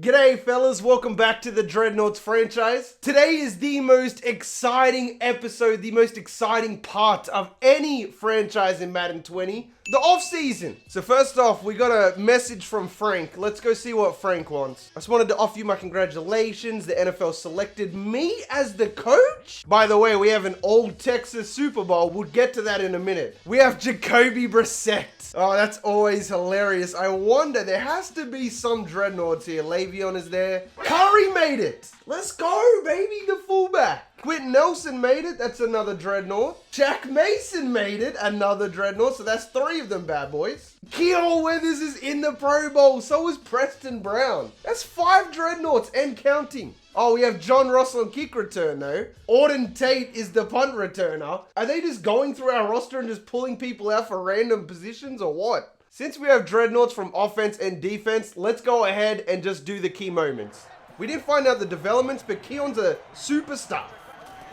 G'day fellas, welcome back to the Dreadnoughts franchise. Today is the most exciting episode, the most exciting part of any franchise in Madden 20, the off-season. So first off, we got a message from Frank. Let's go see what Frank wants. I just wanted to offer you my congratulations. The NFL selected me as the coach. By the way, we have an old Texas Super Bowl. We'll get to that in a minute. We have Jacoby Brissett. Oh, that's always hilarious. I wonder, there has to be some Dreadnoughts here. Le'Veon is there. Curry made it. Let's go, baby, the fullback. Quentin Nelson made it. That's another Dreadnought. Jack Mason made it. Another Dreadnought. So that's 3 of them bad boys. Keon Weathers is in the Pro Bowl. So is Preston Brown. That's 5 Dreadnoughts and counting. Oh, we have John Ross on kick return though. Auden Tate is the punt returner. Are they just going through our roster and just pulling people out for random positions or what? Since we have Dreadnoughts from offense and defense, let's go ahead and just do the key moments. We didn't find out the developments, but Keon's a superstar.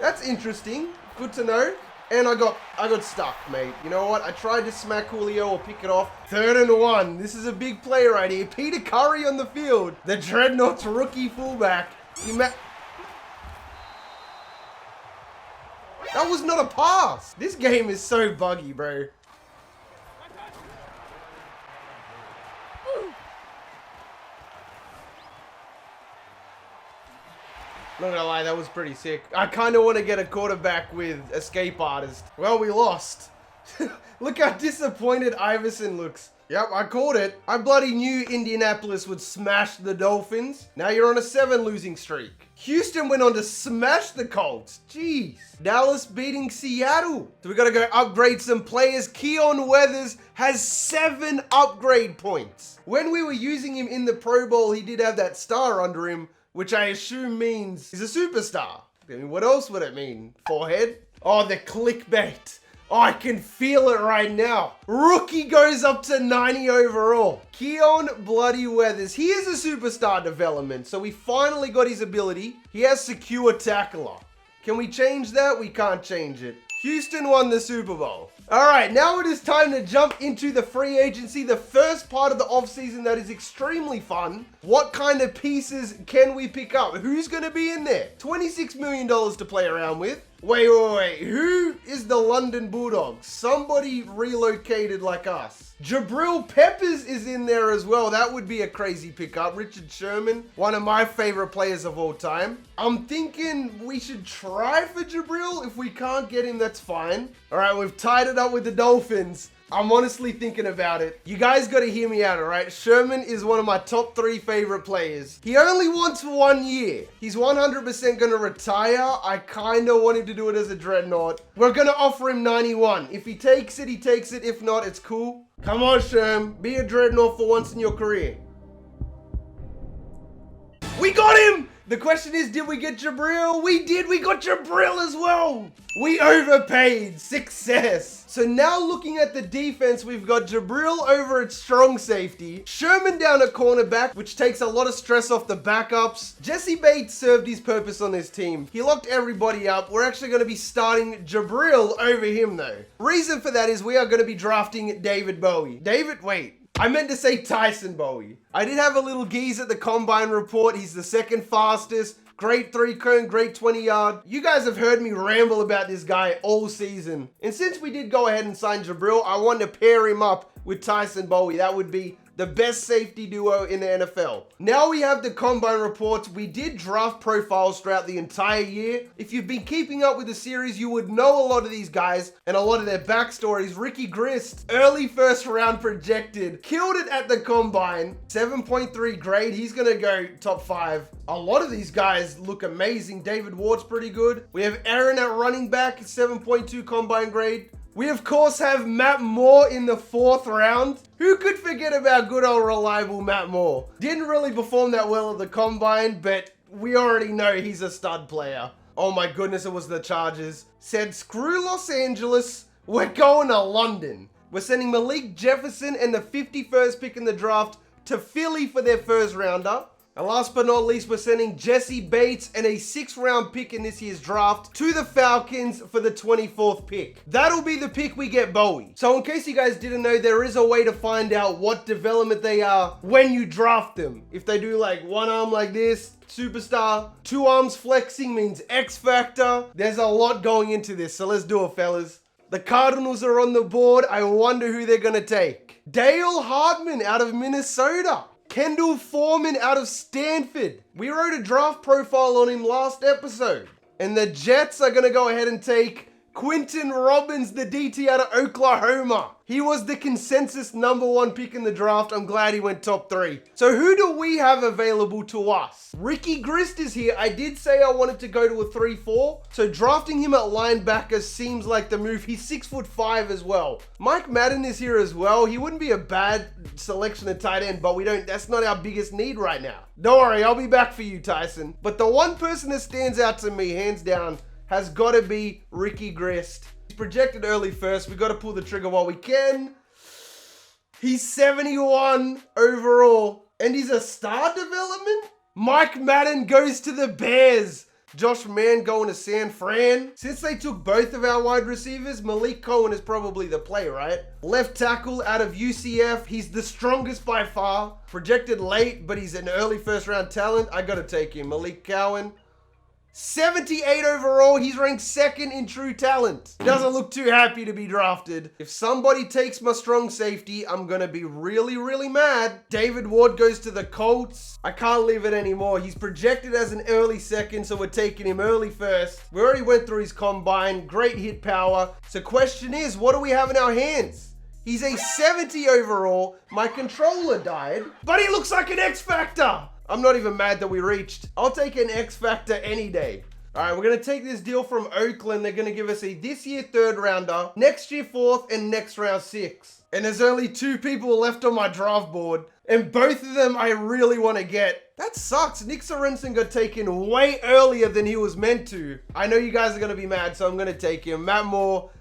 That's interesting. Good to know. And I got stuck, mate. You know what? I tried to smack Julio or pick it off. 3rd and 1. This is a big play right here. Peter Curry on the field. The Dreadnoughts rookie fullback. That was not a pass. This game is so buggy, bro. Not gonna lie, that was pretty sick. I kind of want to get a quarterback with escape artist. Well, we lost. Look how disappointed Iverson looks. Yep, I called it. I bloody knew Indianapolis would smash the Dolphins. Now you're on a 7 losing streak. Houston went on to smash the Colts. Jeez. Dallas beating Seattle. So we got to go upgrade some players. Keon Weathers has 7 upgrade points. When we were using him in the Pro Bowl, he did have that star under him, which I assume means he's a superstar. I mean, what else would it mean? Forehead? Oh, the clickbait. Oh, I can feel it right now. Rookie goes up to 90 overall. Keon bloody Weathers. He is a superstar development, so we finally got his ability. He has secure tackler. Can we change that? We can't change it. Houston won the Super Bowl. All right, now it is time to jump into the free agency, the first part of the offseason that is extremely fun. What kind of pieces can we pick up? Who's going to be in there? $26 million to play around with. Wait. Who is the London Bulldogs? Somebody relocated like us. Jabril Peppers is in there as well. That would be a crazy pickup. Richard Sherman, one of my favorite players of all time. I'm thinking we should try for Jabril. If we can't get him, that's fine. All right, we've tied it up with the Dolphins. I'm honestly thinking about it. You guys got to hear me out, all right? Sherman is one of my top 3 favorite players. He only wants 1 year. He's 100% going to retire. I kind of want him to do it as a Dreadnought. We're going to offer him 91. If he takes it, he takes it. If not, it's cool. Come on, Sherm. Be a Dreadnought for once in your career. We got him! The question is, did we get Jabril? We did. We got Jabril as well. We overpaid. Success. So now looking at the defense, we've got Jabril over at strong safety. Sherman down at cornerback, which takes a lot of stress off the backups. Jesse Bates served his purpose on this team. He locked everybody up. We're actually going to be starting Jabril over him though. Reason for that is we are going to be drafting David Bowie. I meant to say Tyson Bowie. I did have a little geeze at the combine report. He's the 2nd fastest. Great 3-cone, great 20-yard. You guys have heard me ramble about this guy all season. And since we did go ahead and sign Jabril, I wanted to pair him up with Tyson Bowie. That would be the best safety duo in the NFL. Now we have the combine reports. We did draft profiles throughout the entire year. If you've been keeping up with the series, you would know a lot of these guys and a lot of their backstories. Ricky Ghrist, early 1st round projected, killed it at the combine. 7.3 grade. He's going to go top 5. A lot of these guys look amazing. David Ward's pretty good. We have Erin at running back, 7.2 combine grade. We, of course, have Matt Moore in the 4th round. Who could forget about good old reliable Matt Moore? Didn't really perform that well at the combine, but we already know he's a stud player. Oh my goodness, it was the Chargers. Said, screw Los Angeles, we're going to London. We're sending Malik Jefferson and the 51st pick in the draft to Philly for their 1st rounder. And last but not least, we're sending Jesse Bates and a 6th round pick in this year's draft to the Falcons for the 24th pick. That'll be the pick we get Bowie. So in case you guys didn't know, there is a way to find out what development they are when you draft them. If they do like one arm like this, superstar, 2 arms flexing means X Factor. There's a lot going into this, so let's do it, fellas. The Cardinals are on the board. I wonder who they're gonna take. Dale Hardman out of Minnesota. Kendall Foreman out of Stanford. We wrote a draft profile on him last episode. And the Jets are going to go ahead and take Quinton Robbins, the DT out of Oklahoma. He was the consensus #1 pick in the draft. I'm glad he went top 3. So who do we have available to us? Ricky Ghrist is here. I did say I wanted to go to a 3-4. So drafting him at linebacker seems like the move. He's 6'5" as well. Mike Madden is here as well. He wouldn't be a bad selection at tight end, but that's not our biggest need right now. Don't worry, I'll be back for you, Tyson. But the one person that stands out to me, hands down, has got to be Ricky Ghrist. He's projected early first. We got to pull the trigger while we can. He's 71 overall, and he's a star development. Mike Madden goes to the Bears. Josh Mann going to San Fran. Since they took both of our wide receivers, Malik Cohen is probably the play, right? Left tackle out of UCF. He's the strongest by far. Projected late, but he's an early first round talent. I got to take him. Malik Cohen. 78 overall. He's ranked 2nd in true talent. He doesn't look too happy to be drafted. If somebody takes my strong safety, I'm going to be really, really mad. David Ward goes to the Colts. I can't leave it anymore. He's projected as an early 2nd, so we're taking him early 1st. We already went through his combine. Great hit power. So question is, what do we have in our hands? He's a 70 overall. My controller died, but he looks like an X Factor. I'm not even mad that we reached. I'll take an X Factor any day. All right, we're going to take this deal from Oakland. They're going to give us a this year 3rd rounder, next year 4th, and next round 6th. And there's only 2 people left on my draft board, and both of them I really want to get. That sucks. Nick Sorrenson got taken way earlier than he was meant to. I know you guys are going to be mad, so I'm going to take him. Matt Moore,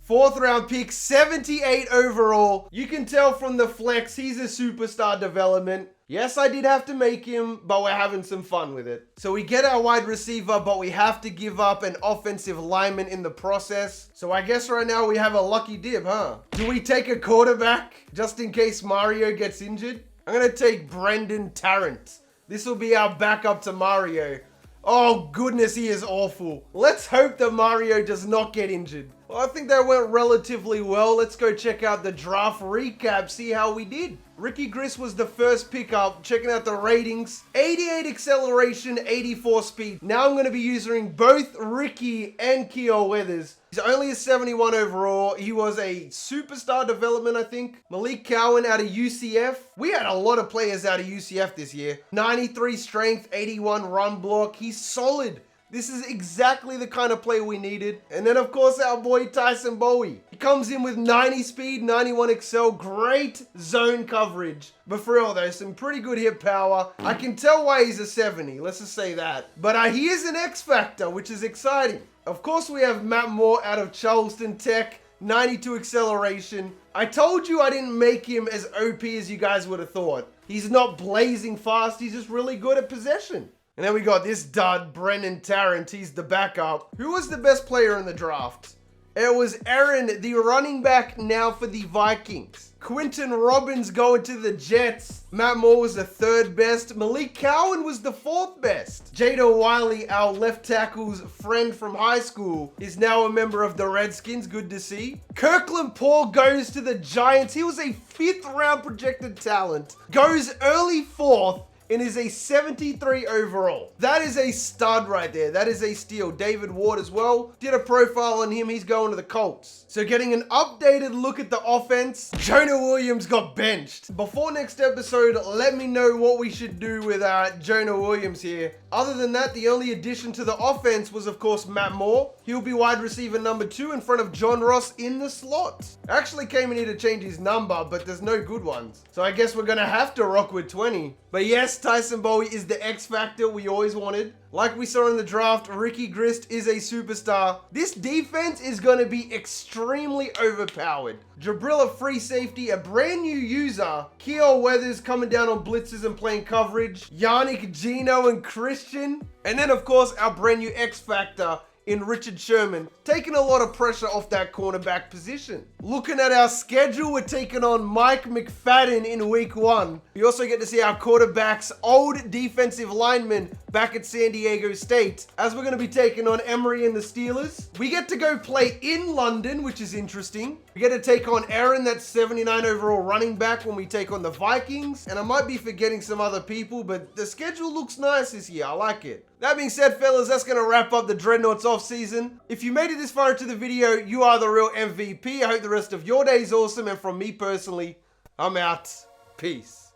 4th round pick, 78 overall. You can tell from the flex, he's a superstar development. Yes, I did have to make him, but we're having some fun with it. So we get our wide receiver, but we have to give up an offensive lineman in the process. So I guess right now we have a lucky dip, huh? Do we take a quarterback just in case Mario gets injured? I'm going to take Brendan Tarrant. This will be our backup to Mario. Oh, goodness, he is awful. Let's hope that Mario does not get injured. Well, I think that went relatively well. Let's go check out the draft recap, see how we did. Ricky Ghrist was the first pickup. Checking out the ratings. 88 acceleration, 84 speed. Now I'm going to be using both Ricky and Keo Weathers. He's only a 71 overall. He was a superstar development, I think. Malik Cowan out of UCF. We had a lot of players out of UCF this year. 93 strength, 81 run block. He's solid. This is exactly the kind of play we needed. And then, of course, our boy Tyson Bowie. He comes in with 90 speed, 91 excel, great zone coverage. But for real, though, some pretty good hit power. I can tell why he's a 70. Let's just say that. But he is an X Factor, which is exciting. Of course, we have Matt Moore out of Charleston Tech, 92 acceleration. I told you I didn't make him as OP as you guys would have thought. He's not blazing fast. He's just really good at possession. And then we got this dud, Brendan Tarrant. He's the backup. Who was the best player in the draft? It was Erin, the running back now for the Vikings. Quinton Robbins going to the Jets. Matt Moore was the 3rd best. Malik Cowan was the 4th best. Jada Wiley, our left tackle's friend from high school, is now a member of the Redskins. Good to see. Kirkland Paul goes to the Giants. He was a 5th round projected talent. Goes early 4th. And is a 73 overall. That is a stud right there. That is a steal. David Ward as well. Did a profile on him. He's going to the Colts. So getting an updated look at the offense. Jonah Williams got benched. Before next episode, let me know what we should do with Jonah Williams here. Other than that, the only addition to the offense was, of course, Matt Moore. He'll be wide receiver number 2 in front of John Ross in the slot. Actually came in here to change his number, but there's no good ones. So I guess we're going to have to rock with 20. But yes, Tyson Bowie is the X factor we always wanted. Like we saw in the draft, Ricky Ghrist is a superstar. This defense is going to be extremely overpowered. Jabril, a free safety, a brand new user. Keogh Weathers coming down on blitzes and playing coverage. Yannick, Gino, and Christian. And then, of course, our brand new X factor in Richard Sherman, taking a lot of pressure off that cornerback position. Looking at our schedule, we're taking on Mike McFadden in week 1. We also get to see our quarterback's old defensive lineman back at San Diego State, as we're going to be taking on Emery and the Steelers. We get to go play in London, which is interesting. We get to take on Erin, that 79 overall running back, when we take on the Vikings. And I might be forgetting some other people, but the schedule looks nice this year. I like it. That being said, fellas, that's going to wrap up the Dreadnoughts off-season. If you made it this far into the video, you are the real MVP. I hope the rest of your day is awesome. And from me personally, I'm out. Peace.